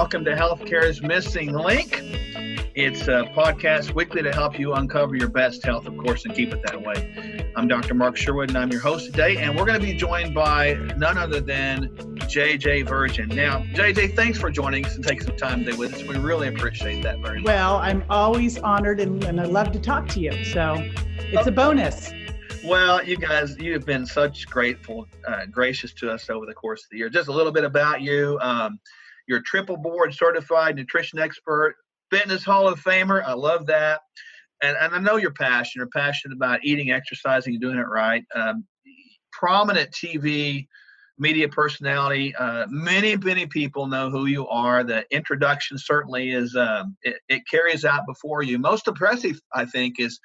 welcome to Healthcare's Missing Link. It's a podcast weekly to help you uncover your best health, of course, and keep it that way. I'm Dr. Mark Sherwood, and I'm your host today, and we're going to be joined by none other than JJ Virgin. Now, JJ, thanks for joining us and taking some time today with us. We really appreciate that very much. Well, I'm always honored, and I love to talk to you, so it's a bonus. Well, you guys, you have been such gracious to us over the course of the year. Just a little bit about you. You're a triple board certified nutrition expert, fitness Hall of Famer. I love that. And I know you're passionate about eating, exercising, and doing it right. Prominent TV media personality. Many people know who you are. The introduction certainly is, it carries out before you. Most impressive, I think, is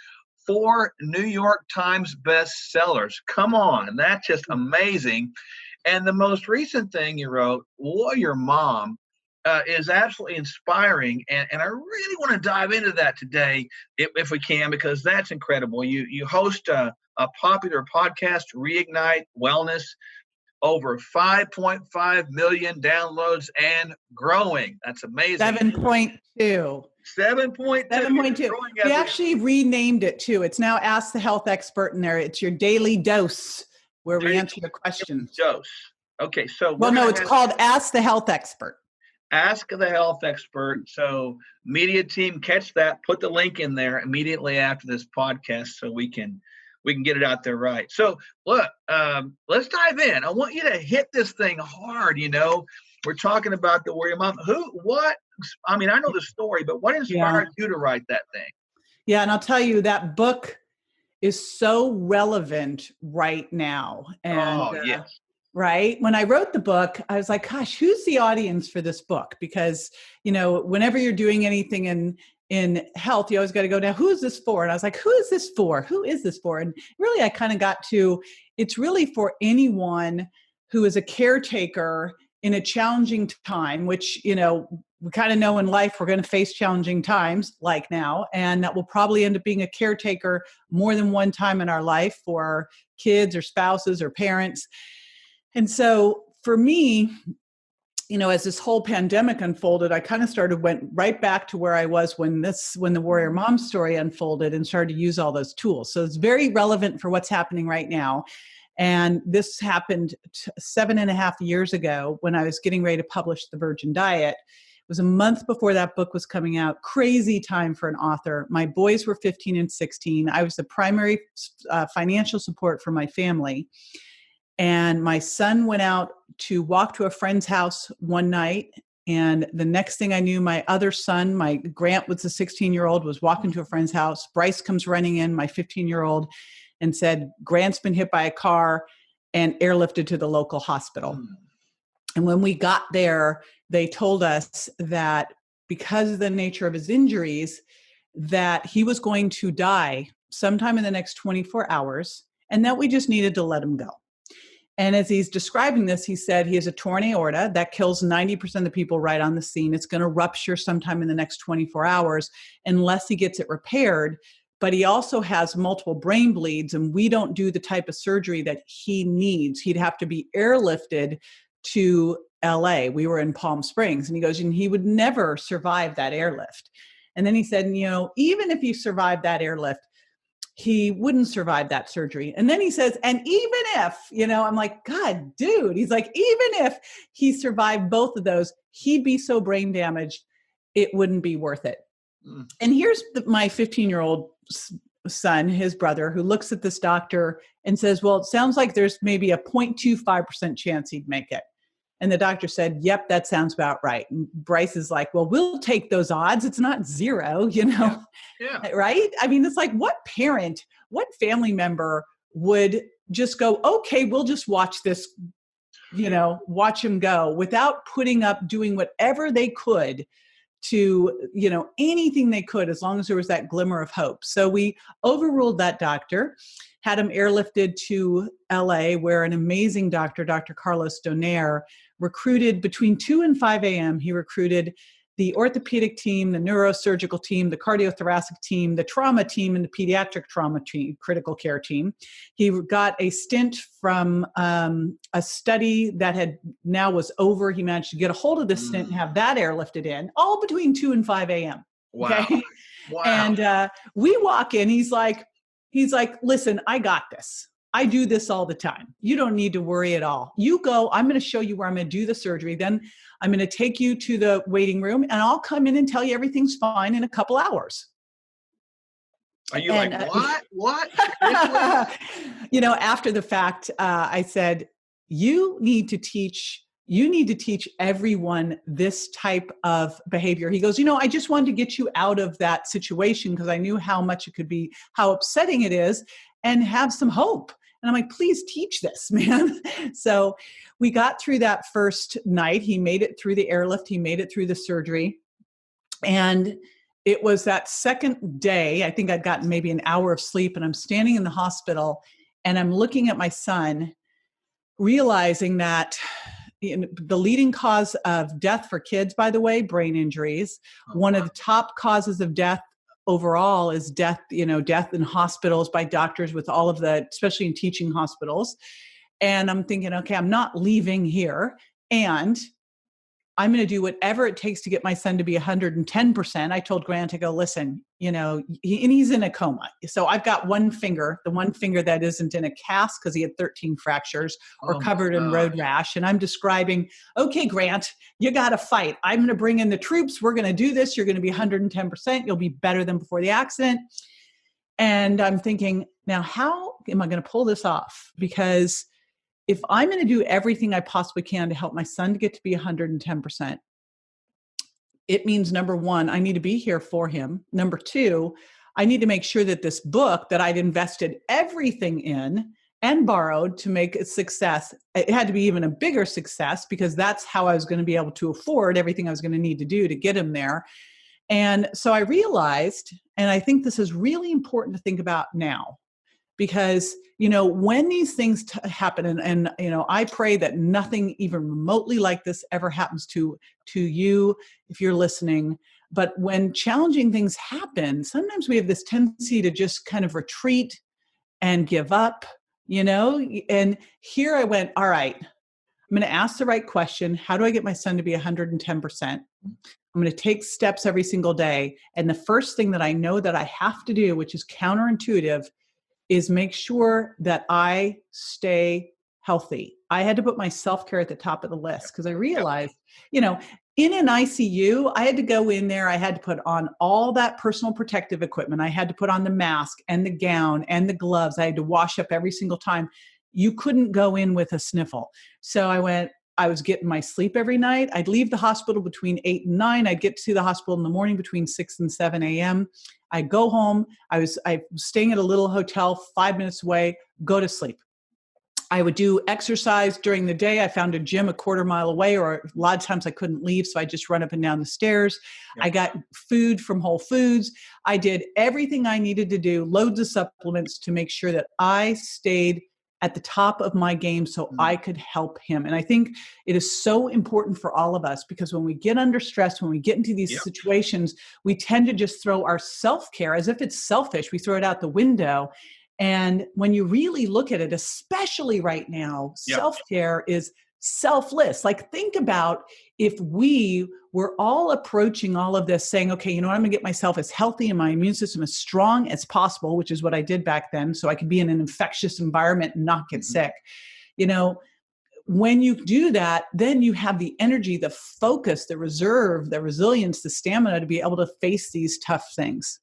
4 New York Times bestsellers. Come on, that's just amazing. And the most recent thing you wrote, Warrior Mom, is absolutely inspiring. And I really want to dive into that today, if we can, because that's incredible. You host a popular podcast, Reignite Wellness, over 5.5 million downloads and growing. That's amazing. 7.2. 7.2. We actually renamed it too. It's now Ask the Health Expert in there. It's your daily dose where we answer the questions. Dose. Okay, so it's called Ask the Health Expert. Ask the Health Expert. So media team, catch that. Put the link in there immediately after this podcast so we can get it out there right. So look, let's dive in. I want you to hit this thing hard. We're talking about the Warrior Mom. I know the story, but what inspired you to write that thing? Yeah, and I'll tell you, that book is so relevant right now. And, yes. Right? When I wrote the book, I was like, gosh, who's the audience for this book? Because, whenever you're doing anything in health, you always got to go, now, who is this for? And I was like, who is this for? Who is this for? And really, I kind of got to, it's really for anyone who is a caretaker in a challenging time, which, we kind of know in life we're going to face challenging times like now, and that will probably end up being a caretaker more than one time in our life for kids or spouses or parents. And so for me, as this whole pandemic unfolded, I kind of went right back to where I was when the Warrior Mom story unfolded and started to use all those tools. So it's very relevant for what's happening right now. And this happened 7.5 years ago when I was getting ready to publish the Virgin Diet. It was a month before that book was coming out. Crazy time for an author. My boys were 15 and 16. I was the primary financial support for my family. And my son went out to walk to a friend's house one night. And the next thing I knew, my other son, my Grant was a 16-year-old, was walking to a friend's house. Bryce comes running in, my 15-year-old, and said, Grant's been hit by a car and airlifted to the local hospital. And when we got there, they told us that because of the nature of his injuries, that he was going to die sometime in the next 24 hours, and that we just needed to let him go. And as he's describing this, he said he has a torn aorta that kills 90% of the people right on the scene. It's going to rupture sometime in the next 24 hours unless he gets it repaired. But he also has multiple brain bleeds, and we don't do the type of surgery that he needs. He'd have to be airlifted to LA. We were in Palm Springs, and he goes, and he would never survive that airlift. And then he said, even if he survived that airlift, he wouldn't survive that surgery. And then he says, and even if, I'm like, God, dude, he's like, even if he survived both of those, he'd be so brain damaged, it wouldn't be worth it. And here's my 15-year-old son, his brother, who looks at this doctor and says, well, it sounds like there's maybe a 0.25% chance he'd make it. And the doctor said, yep, that sounds about right. And Bryce is like, well, we'll take those odds. It's not zero, Yeah. Right? I mean, it's like, what parent, what family member would just go, okay, we'll just watch this, watch him go without doing whatever they could to, anything they could, as long as there was that glimmer of hope. So we overruled that doctor, had him airlifted to LA, where an amazing doctor, Dr. Carlos Donaire, recruited between 2 and 5 a.m. He recruited the orthopedic team, the neurosurgical team, the cardiothoracic team, the trauma team, and the pediatric trauma team, critical care team. He got a stint from a study that had now was over. He managed to get a hold of this stint and have that airlifted in, all between 2 and 5 a.m. Wow. Okay. Wow. And we walk in, he's like, listen, I got this. I do this all the time. You don't need to worry at all. You go, I'm going to show you where I'm going to do the surgery. Then I'm going to take you to the waiting room and I'll come in and tell you everything's fine in a couple hours. Are you like, what? After the fact, I said, you need to teach everyone this type of behavior. He goes, I just wanted to get you out of that situation because I knew how much it could be, how upsetting it is, and have some hope. And I'm like, please teach this, man. So we got through that first night. He made it through the airlift. He made it through the surgery. And it was that second day, I think I'd gotten maybe an hour of sleep, and I'm standing in the hospital and I'm looking at my son, realizing that the leading cause of death for kids, by the way, brain injuries. One of the top causes of death overall is death in hospitals by doctors with all of the, especially in teaching hospitals. And I'm thinking, okay, I'm not leaving here. And I'm going to do whatever it takes to get my son to be 110%. I told Grant to go, listen, and he's in a coma. So I've got one finger, the one finger that isn't in a cast because he had 13 fractures or covered in road rash. And I'm describing, okay, Grant, you got to fight. I'm going to bring in the troops. We're going to do this. You're going to be 110%. You'll be better than before the accident. And I'm thinking, now, how am I going to pull this off? Because if I'm going to do everything I possibly can to help my son to get to be 110%, it means, number one, I need to be here for him. Number two, I need to make sure that this book that I'd invested everything in and borrowed to make a success, it had to be even a bigger success because that's how I was going to be able to afford everything I was going to need to do to get him there. And so I realized, and I think this is really important to think about now, because, when these things happen, and I pray that nothing even remotely like this ever happens to you if you're listening. But when challenging things happen, sometimes we have this tendency to just kind of retreat and give up, and here I went, all right, I'm going to ask the right question. How do I get my son to be 110%? I'm going to take steps every single day. And the first thing that I know that I have to do, which is counterintuitive, is make sure that I stay healthy. I had to put my self-care at the top of the list because I realized, in an ICU, I had to go in there. I had to put on all that personal protective equipment. I had to put on the mask and the gown and the gloves. I had to wash up every single time. You couldn't go in with a sniffle. So I was getting my sleep every night. I'd leave the hospital between 8 and 9. I'd get to the hospital in the morning between 6 and 7 a.m. I'd go home. I was staying at a little hotel 5 minutes away, go to sleep. I would do exercise during the day. I found a gym a quarter mile away, or a lot of times I couldn't leave, so I just run up and down the stairs. Yep. I got food from Whole Foods. I did everything I needed to do, loads of supplements to make sure that I stayed at the top of my game so I could help him. And I think it is so important for all of us, because when we get under stress, when we get into these situations, we tend to just throw our self-care as if it's selfish. We throw it out the window. And when you really look at it, especially right now, self-care is selfless. Like, think about if we were all approaching all of this saying, okay, I'm going to get myself as healthy and my immune system as strong as possible, which is what I did back then, so I could be in an infectious environment and not get sick. When you do that, then you have the energy, the focus, the reserve, the resilience, the stamina to be able to face these tough things.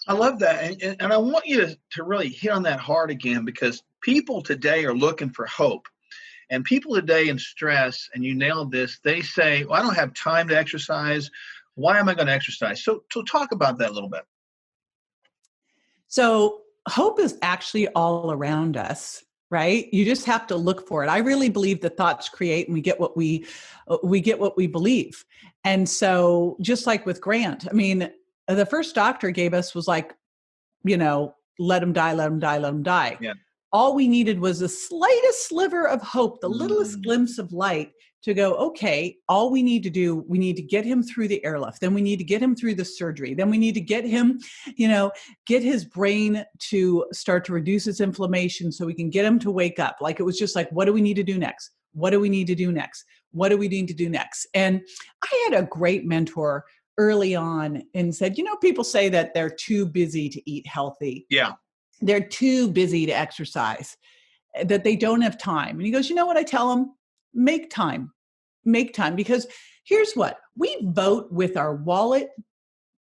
I love that. And I want you to really hit on that hard again, because people today are looking for hope. And people today in stress, and you nailed this, they say, well, I don't have time to exercise. Why am I going to exercise? So talk about that a little bit. So hope is actually all around us, right? You just have to look for it. I really believe that thoughts create, and we get what we believe. And so just like with Grant, the first doctor gave us was like, let him die, let him die, let him die. Yeah. all we needed was the slightest sliver of hope, the littlest Mm. glimpse of light to go, okay, all we need to do, we need to get him through the airlift. Then we need to get him through the surgery. Then we need to get him, get his brain to start to reduce its inflammation so we can get him to wake up. Like it was just like, what do we need to do next? What do we need to do next? What do we need to do next? And I had a great mentor early on and said, people say that they're too busy to eat healthy. Yeah. They're too busy to exercise, that they don't have time. And he goes, you know what I tell them? Make time, because here's what, we vote with our wallet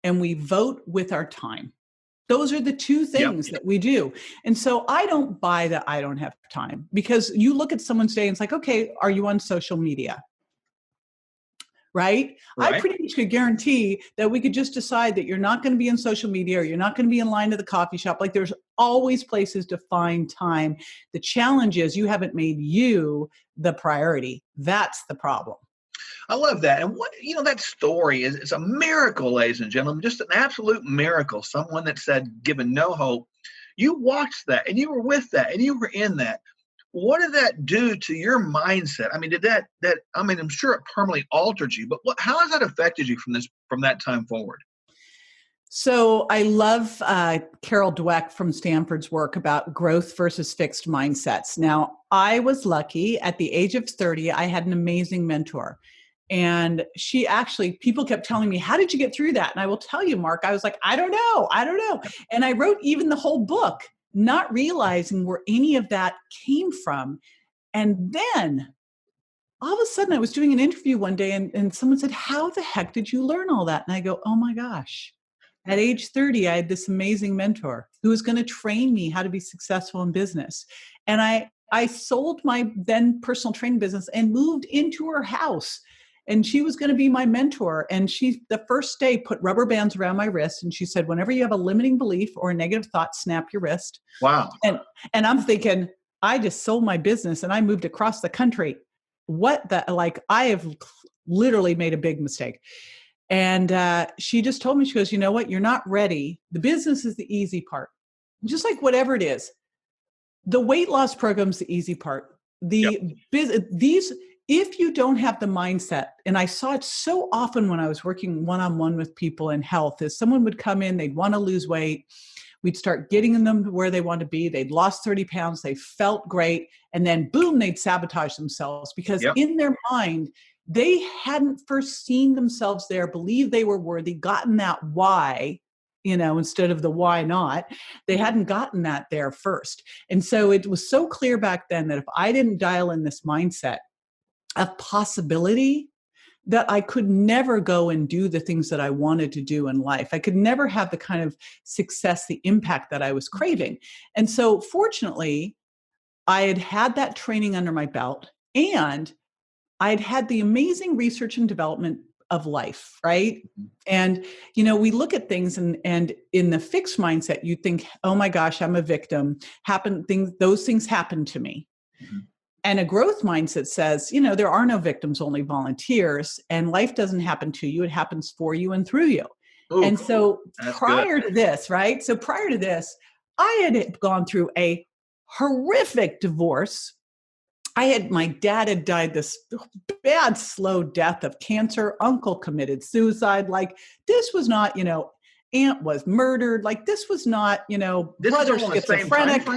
and we vote with our time. Those are the two things that we do. And so I don't buy that I don't have time, because you look at someone's day and it's like, okay, are you on social media? Right? I pretty much could guarantee that we could just decide that you're not going to be in social media, or you're not going to be in line to the coffee shop. Like there's always places to find time. The challenge is you haven't made you the priority. That's the problem. I love that. And that story is a miracle, ladies and gentlemen, just an absolute miracle. Someone that said, given no hope, you watched that and you were with that and you were in that. What did that do to your mindset? I mean, I'm sure it permanently altered you, but how has that affected you from that time forward? So I love Carol Dweck from Stanford's work about growth versus fixed mindsets. Now, I was lucky at the age of 30, I had an amazing mentor. And people kept telling me, how did you get through that? And I will tell you, Mark, I was like, I don't know. And I wrote even the whole book, not realizing where any of that came from. And then all of a sudden I was doing an interview one day and someone said, how the heck did you learn all that? And I go, oh my gosh. At age 30, I had this amazing mentor who was going to train me how to be successful in business. And I sold my then personal training business and moved into her house. And she was going to be my mentor. And she, the first day, put rubber bands around my wrist. And she said, whenever you have a limiting belief or a negative thought, snap your wrist. Wow. And I'm thinking, I just sold my business and I moved across the country. I have literally made a big mistake. And she just told me, she goes, you know what? You're not ready. The business is the easy part. Just like whatever it is. The weight loss program's the easy part. If you don't have the mindset, and I saw it so often when I was working one-on-one with people in health, is someone would come in, they'd want to lose weight. We'd start getting them to where they want to be. They'd lost 30 pounds. They felt great. And then boom, they'd sabotage themselves because in their mind, they hadn't first seen themselves there, believed they were worthy, gotten that why, instead of the why not. They hadn't gotten that there first. And so it was so clear back then that if I didn't dial in this mindset of possibility, that I could never go and do the things that I wanted to do in life. I could never have the kind of success, the impact that I was craving. And so fortunately, I had had that training under my belt, and I had had the amazing research and development of life, right? And, we look at things and in the fixed mindset, you think, oh my gosh, I'm a victim. Those things happen to me. Mm-hmm. And a growth mindset says, there are no victims, only volunteers, and life doesn't happen to you. It happens for you and through you. Ooh, and so prior to this, right? So prior to this, I had gone through a horrific divorce. My dad had died this bad, slow death of cancer. Uncle committed suicide. Like this was not, aunt was murdered. Like this was not, brother schizophrenic.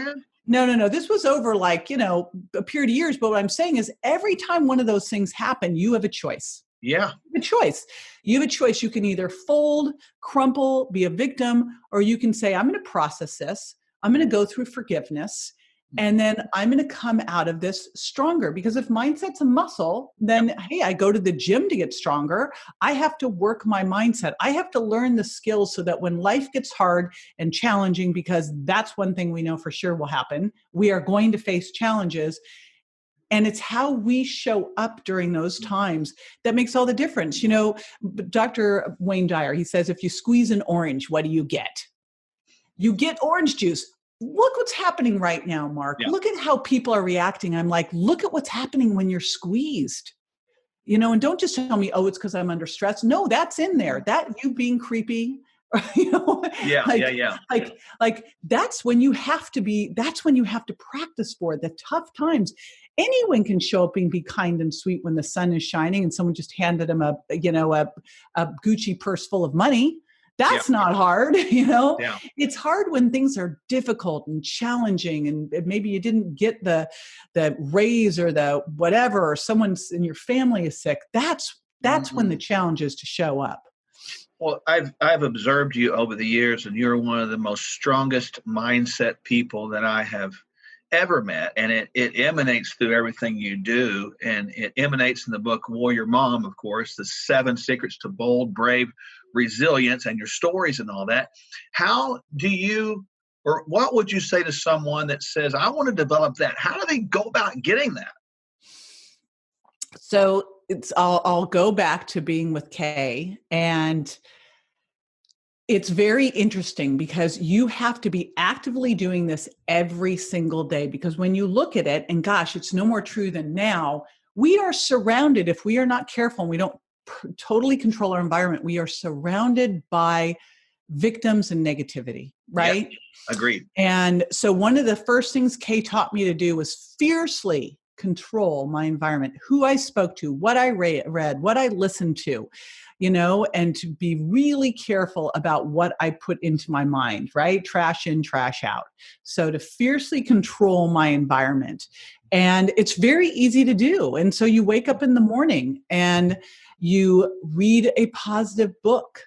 No. This was over a period of years. But what I'm saying is every time one of those things happen, you have a choice. Yeah. You have a choice. You can either fold, crumple, be a victim, or you can say, I'm going to process this. I'm going to go through forgiveness. And then I'm going to come out of this stronger, because if mindset's a muscle, then, hey, I go to the gym to get stronger. I have to work my mindset. I have to learn the skills so that when life gets hard and challenging, because that's one thing we know for sure will happen, we are going to face challenges. And it's how we show up during those times that makes all the difference. Dr. Wayne Dyer, he says, if you squeeze an orange, what do you get? You get orange juice. Look what's happening right now, Mark. Yeah. Look at how people are reacting. I'm like, look at what's happening when you're squeezed. And don't just tell me, oh, it's because I'm under stress. No, that's in there. That you being creepy, you know, Yeah, yeah, like, yeah. that's when you have to practice for it. The tough times. Anyone can show up and be kind and sweet when the sun is shining and someone just handed them a Gucci purse full of money. Yeah, That's not hard, yeah. It's hard when things are difficult and challenging, and maybe you didn't get the raise or the whatever, or someone's in your family is sick. That's when the Mhm. challenge is to show up. Well, I've observed you over the years, and you're one of the most strongest mindset people that I have ever met. And it emanates through everything you do. And it emanates in the book Warrior Mom, of course, the 7 secrets to bold, brave resilience, and your stories and all that. How do you, or what would you say to someone that says, I want to develop that? How do they go about getting that? So I'll go back to being with Kay, and it's very interesting because you have to be actively doing this every single day, because when you look at it, and gosh, it's no more true than now, we are surrounded, if we are not careful and we don't totally control our environment, we are surrounded by victims and negativity, Yeah, right? agreed. And so one of the first things Kay taught me to do was fiercely control my environment, who I spoke to, what I read, what I listened to, and to be really careful about what I put into my mind, right? Trash in, trash out. So to fiercely control my environment. And it's very easy to do. And so you wake up in the morning and you read a positive book,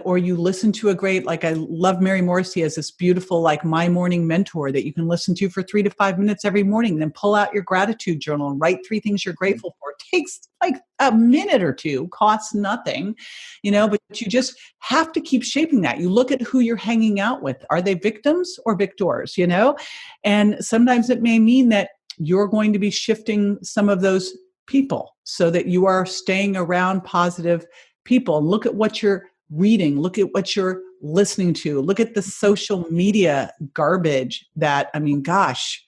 or you listen to a great, like, I love Mary Morrissey has this beautiful, like, My Morning Mentor that you can listen to for 3 to 5 minutes every morning. Then pull out your gratitude journal and write 3 things you're grateful for. It takes like a minute or two, costs nothing, but you just have to keep shaping that. You look at who you're hanging out with. Are they victims or victors, And sometimes it may mean that you're going to be shifting some of those people so that you are staying around positive people. Look at what you're reading, look at what you're listening to, look at the social media garbage gosh,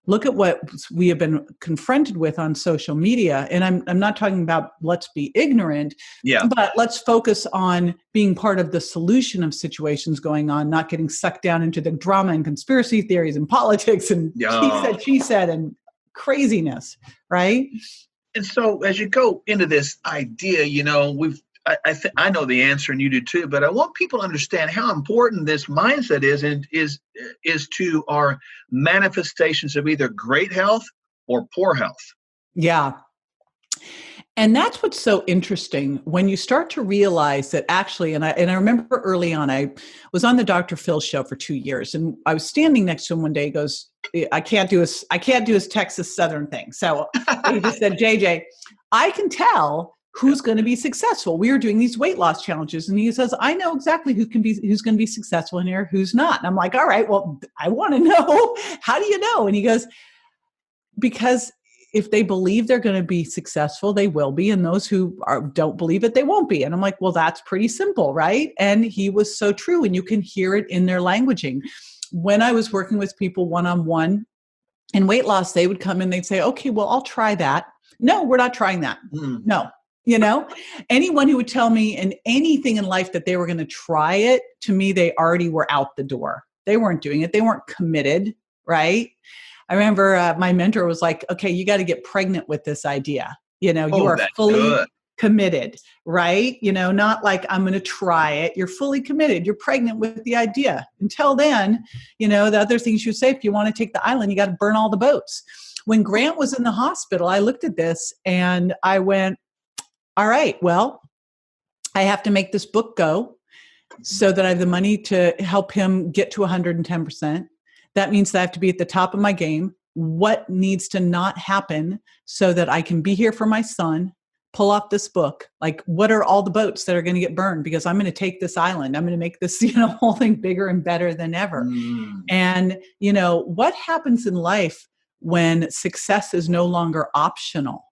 look at what we have been confronted with on social media. And I'm not talking about let's be ignorant, Yeah. but let's focus on being part of the solution of situations going on, not getting sucked down into the drama and conspiracy theories and politics and Yeah. she said, and craziness, right? And so as you go into this idea, I know the answer and you do too, but I want people to understand how important this mindset is, and is to our manifestations of either great health or poor health. Yeah. And that's what's so interesting when you start to realize that actually, and I remember early on, I was on the Dr. Phil show for 2 years, and I was standing next to him one day. He goes, I can't do his Texas Southern thing. So he just said, JJ, I can tell who's going to be successful. We are doing these weight loss challenges. And he says, I know exactly who's going to be successful in here, who's not. And I'm like, all right, well, I want to know, how do you know? And he goes, because if they believe they're going to be successful, they will be. And those who don't believe it, they won't be. And I'm like, well, that's pretty simple, right? And he was so true. And you can hear it in their languaging. When I was working with people one-on-one in weight loss, they would come in, they'd say, okay, well, I'll try that. No, we're not trying that. No. Anyone who would tell me in anything in life that they were going to try it, to me, they already were out the door. They weren't doing it. They weren't committed, right? I remember my mentor was like, okay, you got to get pregnant with this idea. You are That's fully good. committed, right? Not like I'm going to try it. You're fully committed. You're pregnant with the idea. Until then, the other things you say, if you want to take the island, you got to burn all the boats. When Grant was in the hospital, I looked at this and I went, all right, well, I have to make this book go so that I have the money to help him get to 110%. That means that I have to be at the top of my game. What needs to not happen so that I can be here for my son, pull off this book? Like, what are all the boats that are going to get burned? Because I'm going to take this island. I'm going to make this, whole thing bigger and better than ever. And, what happens in life when success is no longer optional?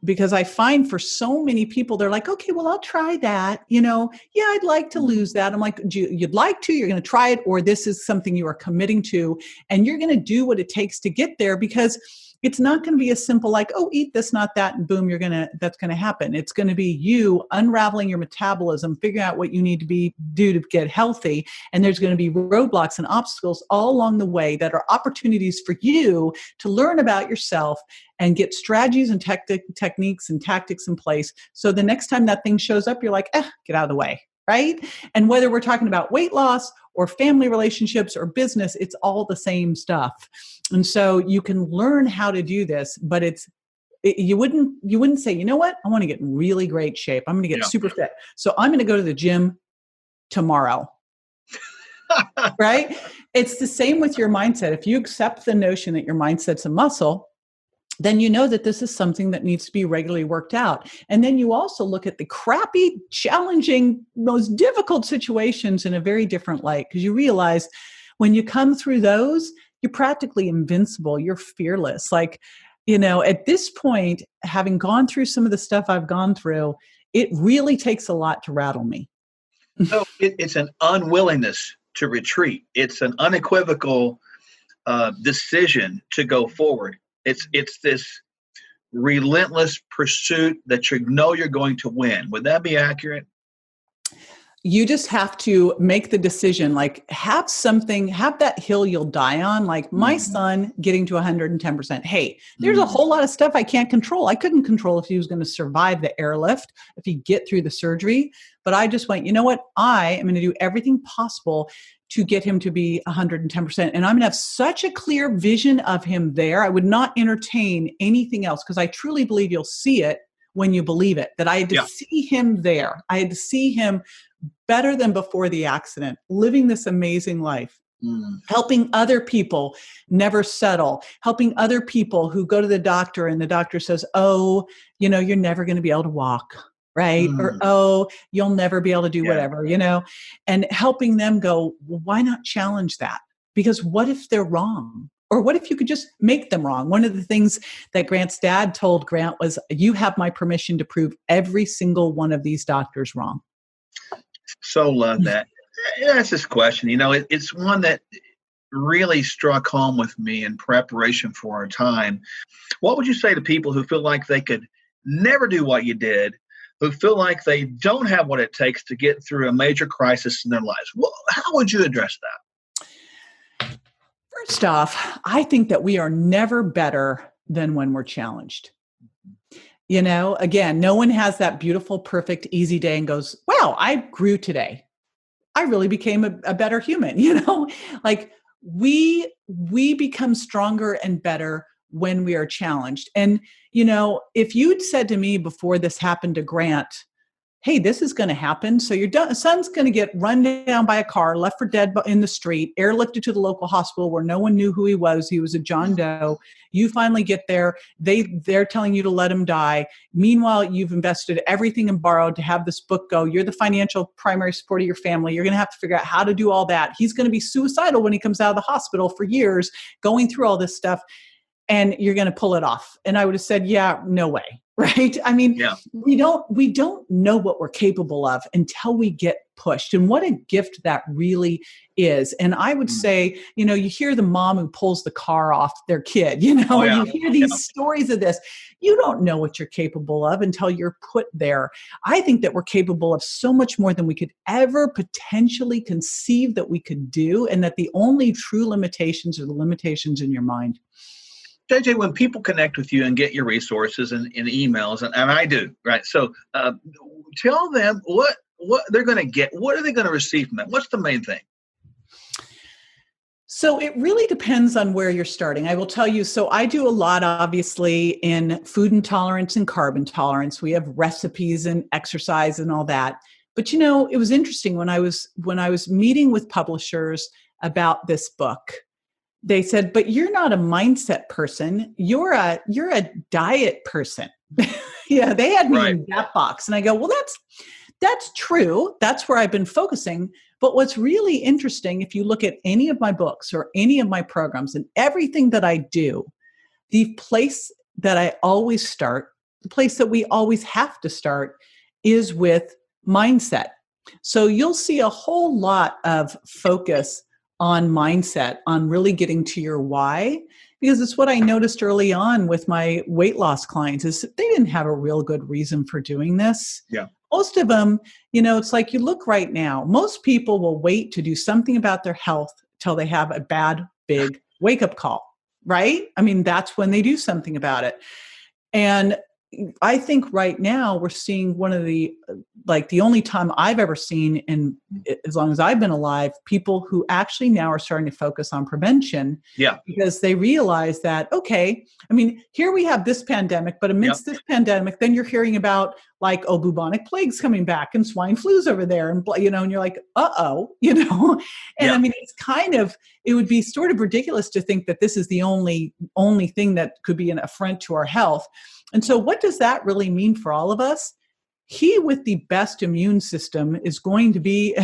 Because I find for so many people, they're like, okay, well, I'll try that. Yeah, I'd like to lose that. I'm like, you'd like to, you're going to try it, or this is something you are committing to and you're going to do what it takes to get there. Because it's not going to be as simple like, oh, eat this, not that, and boom, that's going to happen. It's going to be you unraveling your metabolism, figuring out what you need to do to get healthy. And there's going to be roadblocks and obstacles all along the way that are opportunities for you to learn about yourself and get strategies and techniques and tactics in place. So the next time that thing shows up, you're like, get out of the way. Right? And whether we're talking about weight loss or family relationships or business, it's all the same stuff. And so you can learn how to do this, but you wouldn't say, you know what? I want to get in really great shape. I'm going to get super fit. So I'm going to go to the gym tomorrow. Right? It's the same with your mindset. If you accept the notion that your mindset's a muscle, then you know that this is something that needs to be regularly worked out. And then you also look at the crappy, challenging, most difficult situations in a very different light, because you realize when you come through those, you're practically invincible. You're fearless. Like, at this point, having gone through some of the stuff I've gone through, it really takes a lot to rattle me. So it's an unwillingness to retreat. It's an unequivocal decision to go forward. It's this relentless pursuit that you know you're going to win. Would that be accurate? You just have to make the decision, like have that hill you'll die on. Like my son getting to 110%. Hey, there's a whole lot of stuff I can't control. I couldn't control if he was going to survive the airlift, if he get through the surgery. But I just went, you know what? I am going to do everything possible to get him to be 110%. And I'm going to have such a clear vision of him there. I would not entertain anything else, because I truly believe you'll see it when you believe it, that I had to see him there. I had to see him better than before the accident, living this amazing life, helping other people never settle, helping other people who go to the doctor and the doctor says, oh, you're never going to be able to walk. Right. Or, oh, you'll never be able to do whatever, and helping them go, well, why not challenge that? Because what if they're wrong? Or what if you could just make them wrong? One of the things that Grant's dad told Grant was, you have my permission to prove every single one of these doctors wrong. So love that. That's this question. It's one that really struck home with me in preparation for our time. What would you say to people who feel like they could never do what you did, who feel like they don't have what it takes to get through a major crisis in their lives? Well, how would you address that? First off, I think that we are never better than when we're challenged. Again, no one has that beautiful, perfect, easy day and goes, wow, I grew today. I really became a better human. Like we become stronger and better when we are challenged. And, if you'd said to me before this happened to Grant, hey, this is going to happen. So your son's going to get run down by a car, left for dead in the street, airlifted to the local hospital where no one knew who he was. He was a John Doe. You finally get there. They're telling you to let him die. Meanwhile, you've invested everything and borrowed to have this book go. You're the financial primary support of your family. You're going to have to figure out how to do all that. He's going to be suicidal when he comes out of the hospital for years, going through all this stuff. And you're going to pull it off. And I would have said, yeah, no way. Right. I mean, we don't know what we're capable of until we get pushed, and what a gift that really is. And I would say, you hear the mom who pulls the car off their kid, you hear these stories of this. You don't know what you're capable of until you're put there. I think that we're capable of so much more than we could ever potentially conceive that we could do. And that the only true limitations are the limitations in your mind. JJ, when people connect with you and get your resources and emails, and I do, right? So tell them what they're going to get. What are they going to receive from that? What's the main thing? So it really depends on where you're starting. I will tell you, so I do a lot, obviously, in food intolerance and carb intolerance. We have recipes and exercise and all that. But, it was interesting when I was meeting with publishers about this book. They said, but you're not a mindset person. You're a diet person. Yeah, they had me in that box. And I go, well, that's true. That's where I've been focusing. But what's really interesting, if you look at any of my books or any of my programs and everything that I do, the place that I always start, the place that we always have to start, is with mindset. So you'll see a whole lot of focus on mindset, on really getting to your why, because it's what I noticed early on with my weight loss clients is they didn't have a real good reason for doing this. Yeah. Most of them, it's like you look right now, most people will wait to do something about their health till they have a bad, big wake up call, right? I mean, that's when they do something about it. And I think right now we're seeing one of the, like the only time I've ever seen in as long as I've been alive, people who actually now are starting to focus on prevention. Yeah. Because they realize that, okay, I mean, here we have this pandemic, but amidst this pandemic, then you're hearing about like, oh, bubonic plagues coming back and swine flu's over there. And, and you're like, and I mean, it's kind of, it would be sort of ridiculous to think that this is the only thing that could be an affront to our health. And so what does that really mean for all of us? He with the best immune system is going to be,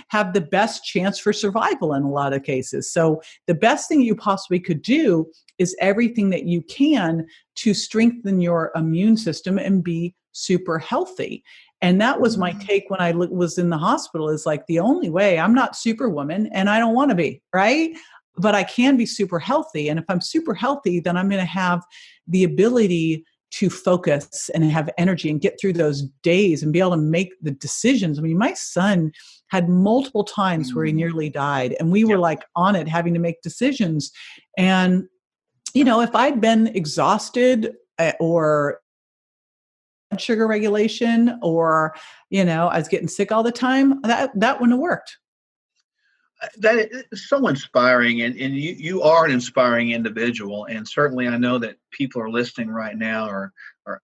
have the best chance for survival in a lot of cases. So the best thing you possibly could do is everything that you can to strengthen your immune system and be super healthy. And that was my take when I was in the hospital, is like, the only way, I'm not superwoman and I don't want to be, right? But I can be super healthy. And if I'm super healthy, then I'm going to have the ability to focus and have energy and get through those days and be able to make the decisions. I mean, my son had multiple times where he nearly died, and we were like on it, having to make decisions. And, if I'd been exhausted or sugar regulation, or, I was getting sick all the time, that wouldn't have worked. That is so inspiring, and you are an inspiring individual, and certainly I know that people are listening right now are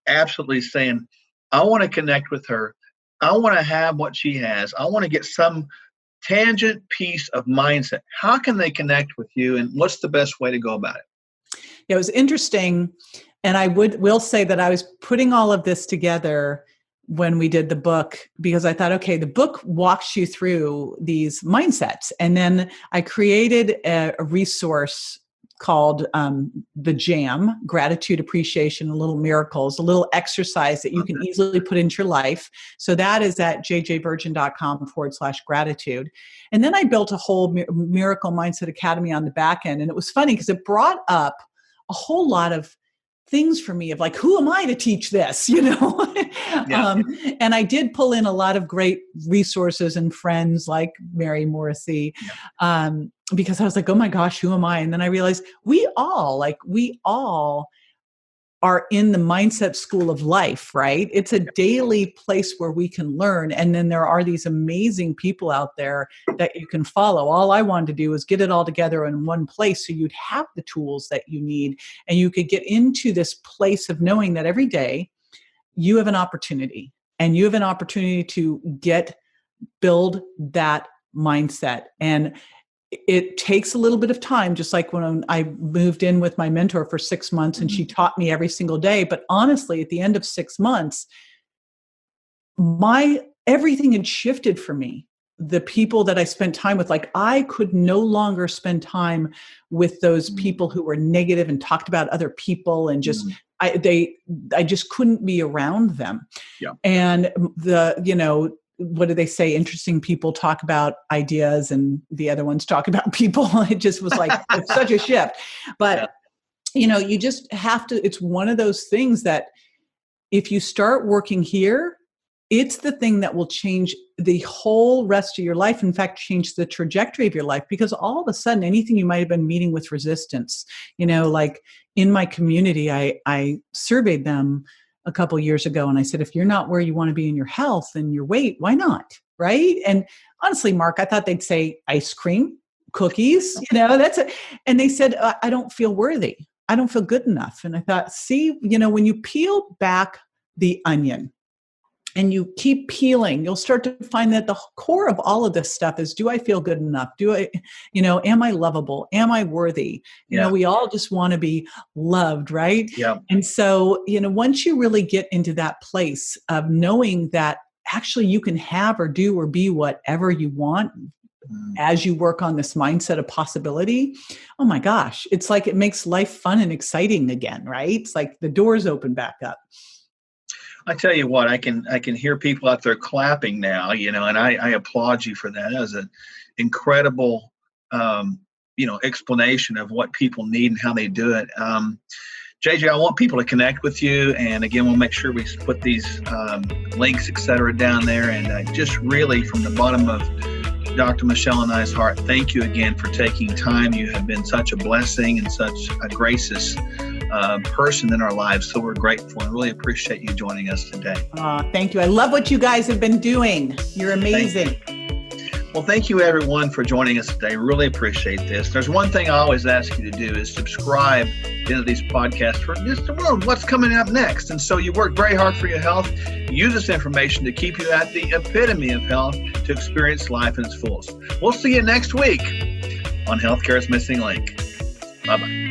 absolutely saying, I want to connect with her, I want to have what she has, I want to get some tangent piece of mindset. How can they connect with you, and what's the best way to go about it? Yeah, it was interesting, and I will say that I was putting all of this together when we did the book, because I thought, okay, the book walks you through these mindsets. And then I created a resource called the JAM, Gratitude, Appreciation, and Little Miracles, a little exercise that you can easily put into your life. So that is at jjvirgin.com/gratitude. And then I built a whole Miracle Mindset Academy on the back end. And it was funny because it brought up a whole lot of things for me of like, who am I to teach this, and I did pull in a lot of great resources and friends like Mary Morrissey, because I was like, oh my gosh, who am I? And then I realized we all are in the mindset school of life, right? It's a daily place where we can learn. And then there are these amazing people out there that you can follow. All I wanted to do was get it all together in one place so you'd have the tools that you need, and you could get into this place of knowing that every day you have an opportunity, and you have an opportunity to build that mindset. And it takes a little bit of time, just like when I moved in with my mentor for 6 months and she taught me every single day. But honestly, at the end of 6 months, everything had shifted for me. The people that I spent time with, like I could no longer spend time with those people who were negative and talked about other people and just, I just couldn't be around them. Yeah. And what do they say? Interesting people talk about ideas and the other ones talk about people. It just was like it's such a shift. But, you just have to, it's one of those things that if you start working here, it's the thing that will change the whole rest of your life. In fact, change the trajectory of your life, because all of a sudden, anything you might have been meeting with resistance, like in my community, I surveyed them a couple of years ago. And I said, if you're not where you want to be in your health and your weight, why not? Right. And honestly, Mark, I thought they'd say ice cream, cookies, that's it. And they said, I don't feel worthy. I don't feel good enough. And I thought, see, when you peel back the onion and you keep peeling, you'll start to find that the core of all of this stuff is, do I feel good enough? Do I, am I lovable? Am I worthy? We all just want to be loved, right? Yeah. And so, once you really get into that place of knowing that actually you can have or do or be whatever you want as you work on this mindset of possibility, oh my gosh, it's like it makes life fun and exciting again, right? It's like the doors open back up. I tell you what, I can hear people out there clapping now, and I applaud you for that. That was an incredible explanation of what people need and how they do it. JJ, I want people to connect with you. And again, we'll make sure we put these links, et cetera, down there. And just really from the bottom of Dr. Michelle and I's heart, thank you again for taking time. You have been such a blessing and such a gracious person in our lives. So we're grateful and really appreciate you joining us today. Thank you. I love what you guys have been doing. You're amazing. Well, thank you everyone for joining us today. Really appreciate this. There's one thing I always ask you to do is subscribe to these podcasts for just to know what's coming up next. And so you work very hard for your health. Use this information to keep you at the epitome of health to experience life in its fullest. We'll see you next week on Healthcare's Missing Link. Bye-bye.